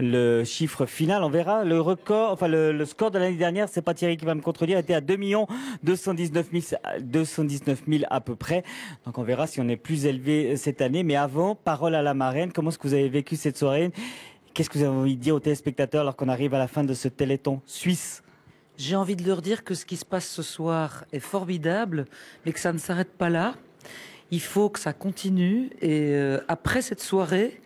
le chiffre final. On verra le record, enfin le score de l'année dernière, c'est pas Thierry qui va me contredire, était à 2 219 000 à peu près. Donc on verra si on est plus élevé cette année. Mais avant, parole à la marraine. Comment est-ce que vous avez vécu cette soirée? Qu'est-ce que vous avez envie de dire aux téléspectateurs alors qu'on arrive à la fin de ce Téléthon suisse? J'ai envie de leur dire que ce qui se passe ce soir est formidable, mais que ça ne s'arrête pas là. Il faut que ça continue. Et après cette soirée,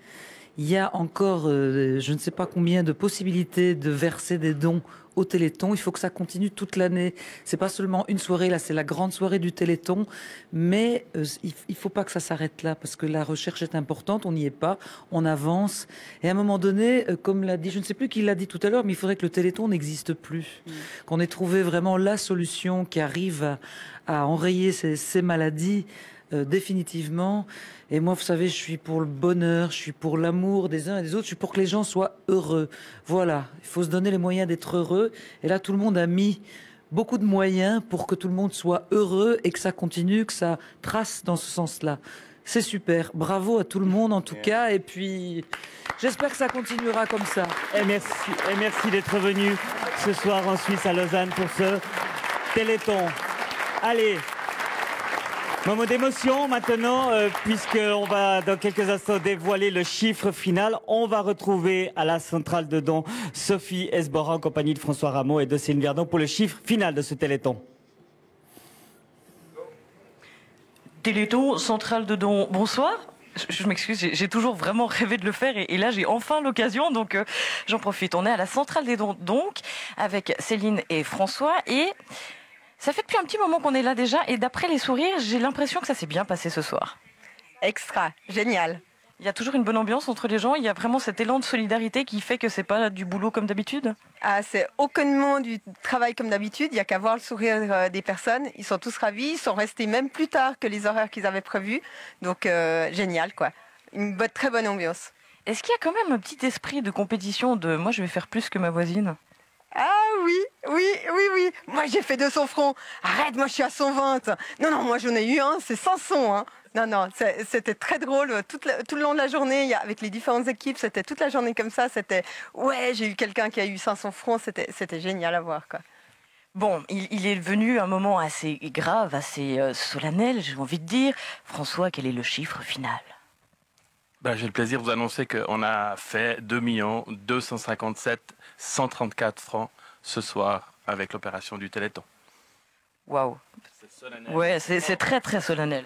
il y a encore je ne sais pas combien de possibilités de verser des dons au Téléthon. Il faut que ça continue toute l'année. C'est pas seulement une soirée, là c'est la grande soirée du Téléthon, mais il faut pas que ça s'arrête là parce que la recherche est importante, on n'y est pas, on avance. Et à un moment donné, comme l'a dit, je ne sais plus qui l'a dit tout à l'heure, mais il faudrait que le Téléthon n'existe plus, qu'on ait trouvé vraiment la solution qui arrive à enrayer ces maladies. Définitivement. Et moi, vous savez, je suis pour le bonheur, je suis pour l'amour des uns et des autres, je suis pour que les gens soient heureux. Voilà, il faut se donner les moyens d'être heureux. Et là, tout le monde a mis beaucoup de moyens pour que tout le monde soit heureux et que ça continue, que ça trace dans ce sens-là. C'est super. Bravo à tout le monde, en tout cas. Et puis, j'espère que ça continuera comme ça. Et merci d'être venu ce soir en Suisse, à Lausanne, pour ce Téléthon. Allez, moment d'émotion maintenant, puisqu'on va dans quelques instants dévoiler le chiffre final. On va retrouver à la centrale de dons Sophie Esbora en compagnie de François Rameau et de Céline Verdon pour le chiffre final de ce Téléthon. Téléthon, centrale de dons, bonsoir. Je m'excuse, j'ai toujours vraiment rêvé de le faire et là j'ai enfin l'occasion, donc j'en profite. On est à la centrale des dons donc avec Céline et François et ça fait depuis un petit moment qu'on est là déjà et d'après les sourires, j'ai l'impression que ça s'est bien passé ce soir. Extra, génial. Il y a toujours une bonne ambiance entre les gens, il y a vraiment cet élan de solidarité qui fait que c'est pas du boulot comme d'habitude. Ah, c'est aucunement du travail comme d'habitude, il n'y a qu'à voir le sourire des personnes. Ils sont tous ravis, ils sont restés même plus tard que les horaires qu'ils avaient prévus. Donc génial quoi, une très bonne ambiance. Est-ce qu'il y a quand même un petit esprit de compétition de moi je vais faire plus que ma voisine? Ah oui. Moi j'ai fait 200 francs. Arrête, moi je suis à 120. Non, moi j'en ai eu un, c'est 500. Hein. Non, c'était très drôle. Tout le long de la journée, avec les différentes équipes, c'était toute la journée comme ça. C'était, ouais, j'ai eu quelqu'un qui a eu 500 francs. C'était génial à voir, quoi. Bon, il est venu un moment assez grave, assez solennel, j'ai envie de dire. François, quel est le chiffre final? J'ai le plaisir de vous annoncer qu'on a fait 2 257 134 francs ce soir avec l'opération du Téléthon. Waouh. Ouais, c'est très très solennel.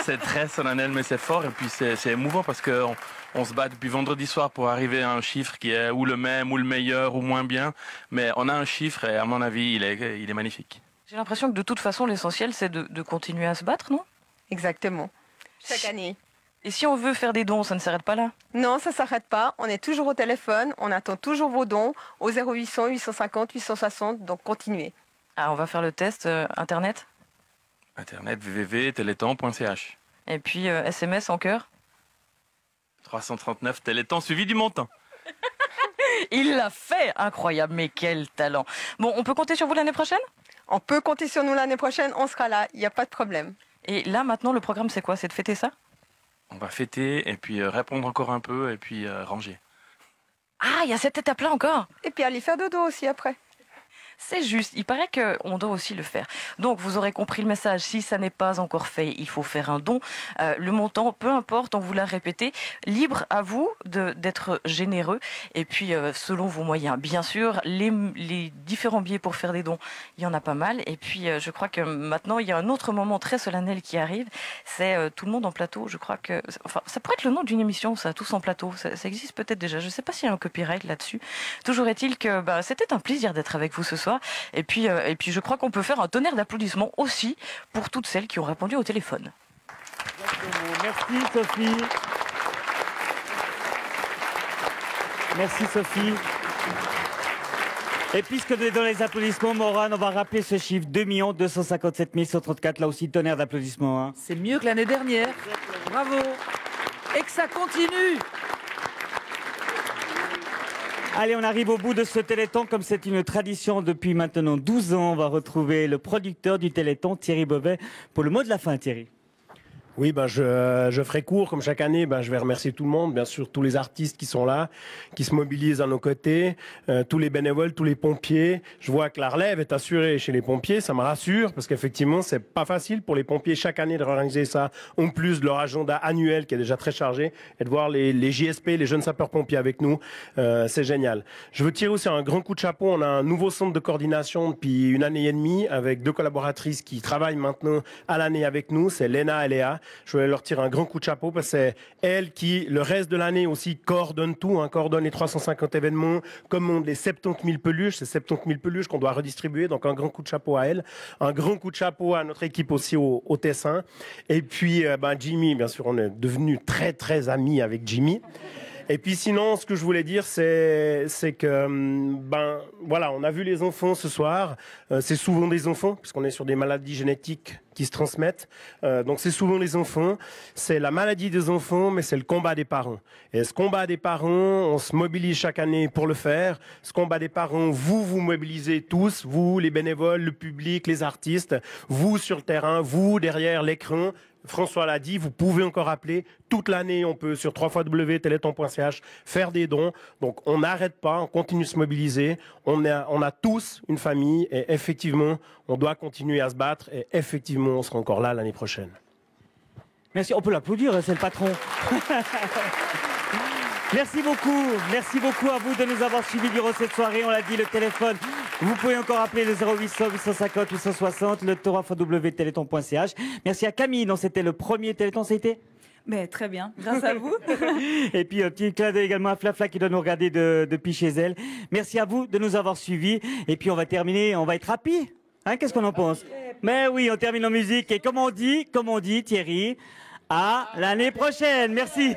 C'est très solennel, mais c'est fort et puis c'est émouvant parce qu'on se bat depuis vendredi soir pour arriver à un chiffre qui est ou le même, ou le meilleur, ou moins bien. Mais on a un chiffre et à mon avis, il est magnifique. J'ai l'impression que de toute façon, l'essentiel, c'est de continuer à se battre, non? Exactement. Chaque année. Et si on veut faire des dons, ça ne s'arrête pas là? Non, ça ne s'arrête pas. On est toujours au téléphone. On attend toujours vos dons au 0800 850 860. Donc continuez. Ah, on va faire le test Internet? Internet www.téléthon.ch. Et puis SMS en cœur? 339 Téléthon suivi du montant. Il l'a fait! Incroyable, mais quel talent! Bon, on peut compter sur vous l'année prochaine? On peut compter sur nous l'année prochaine. On sera là. Il n'y a pas de problème. Et là, maintenant, le programme, c'est quoi? C'est de fêter ça? On va fêter et puis répondre encore un peu et puis ranger. Ah, il y a cette étape-là encore? Et puis aller faire dodo aussi après. C'est juste, il paraît qu'on doit aussi le faire. Donc vous aurez compris le message, si ça n'est pas encore fait, il faut faire un don. Le montant, peu importe, on vous l'a répété, libre à vous d'être généreux. Et puis selon vos moyens, bien sûr, les différents biais pour faire des dons, il y en a pas mal. Et puis je crois que maintenant, il y a un autre moment très solennel qui arrive, c'est tout le monde en plateau. Je crois que, enfin, ça pourrait être le nom d'une émission, ça, tous en plateau. Ça existe peut-être déjà, je ne sais pas s'il y a un copyright là-dessus. Toujours est-il que c'était un plaisir d'être avec vous ce soir. Et puis je crois qu'on peut faire un tonnerre d'applaudissements aussi pour toutes celles qui ont répondu au téléphone. Merci Sophie. Merci Sophie. Et puisque vous êtes dans les applaudissements, Morane, on va rappeler ce chiffre, 2 257 134, là aussi tonnerre d'applaudissements. Hein. C'est mieux que l'année dernière. Bravo. Et que ça continue. Allez, on arrive au bout de ce Téléthon. Comme c'est une tradition depuis maintenant 12 ans, on va retrouver le producteur du Téléthon, Thierry Beauvais, pour le mot de la fin, Thierry. Oui, je ferai court. Comme chaque année, je vais remercier tout le monde, bien sûr, tous les artistes qui sont là, qui se mobilisent à nos côtés, tous les bénévoles, tous les pompiers. Je vois que la relève est assurée chez les pompiers, ça me rassure, parce qu'effectivement, c'est pas facile pour les pompiers chaque année de réorganiser ça, en plus de leur agenda annuel qui est déjà très chargé, et de voir les JSP, les jeunes sapeurs-pompiers avec nous, c'est génial. Je veux tirer aussi un grand coup de chapeau. On a un nouveau centre de coordination depuis 1 année et demie, avec 2 collaboratrices qui travaillent maintenant à l'année avec nous, c'est Léna et Léa. Je voulais leur tirer un grand coup de chapeau parce que c'est elles qui, le reste de l'année aussi, coordonnent tout, coordonnent les 350 événements, commandent les 70 000 peluches, c'est 70 000 peluches qu'on doit redistribuer, donc un grand coup de chapeau à elles. Un grand coup de chapeau à notre équipe aussi au Tessin. Et puis, Jimmy, bien sûr, on est devenus très, très amis avec Jimmy. Et puis sinon, ce que je voulais dire, c'est que, voilà, on a vu les enfants ce soir. C'est souvent des enfants, puisqu'on est sur des maladies génétiques qui se transmettent. Donc c'est souvent les enfants. C'est la maladie des enfants, mais c'est le combat des parents. Et ce combat des parents, on se mobilise chaque année pour le faire. Ce combat des parents, vous mobilisez tous, vous, les bénévoles, le public, les artistes, vous sur le terrain, vous derrière l'écran. François l'a dit, vous pouvez encore appeler. Toute l'année, on peut sur www.téléthon.ch faire des dons. Donc, on n'arrête pas, on continue de se mobiliser. On a tous une famille et effectivement, on doit continuer à se battre et effectivement, on sera encore là l'année prochaine. Merci, on peut l'applaudir, c'est le patron. Merci beaucoup à vous de nous avoir suivis durant cette soirée. On l'a dit, le téléphone, vous pouvez encore appeler le 0800 850 860, le www.téléthon.ch. Merci à Camille, dont c'était le premier Téléthon, c'était Mais très bien, grâce à vous. Et puis un petit clin d'œil également à Flafla qui doit nous regarder depuis chez elle. Merci à vous de nous avoir suivis. Et puis on va terminer, on va être happy. Qu'est-ce qu'on en pense? Mais oui, on termine en musique. Et comme on dit Thierry, à l'année prochaine. Merci.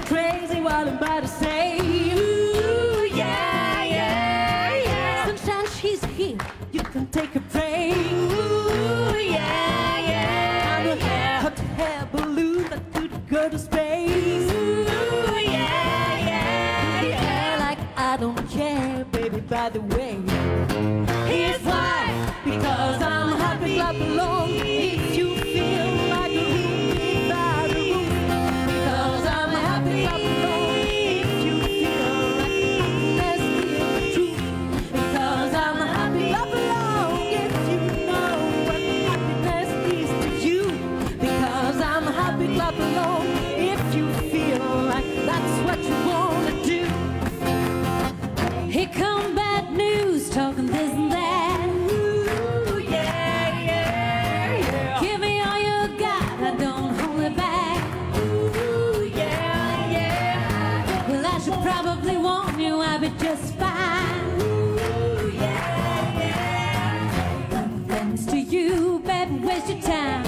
Crazy what I'm about to say. Ooh, yeah, yeah, yeah. Sunshine, she's here. You can take a break. Ooh, yeah, yeah. I'm a hot air balloon that could go to space. Ooh, yeah, yeah, yeah. Like I don't care, baby, by the way. Here's why. Because I'm happy, clap along. If you feel like a room without a roof. Because I'm happy, clap along. If you feel like happiness is the truth. Because I'm happy, clap along. If you know what happiness is to you. Because I'm happy, clap along. If you feel like that's what you want to do. Here come bad news, talking this and that. Ooh, yeah, yeah, yeah. Give me all you got, I don't hold it back. Ooh, yeah, yeah. Well, I should probably warn you, I'll be just fine. Ooh, yeah, yeah. No thanks to you, baby, waste your time.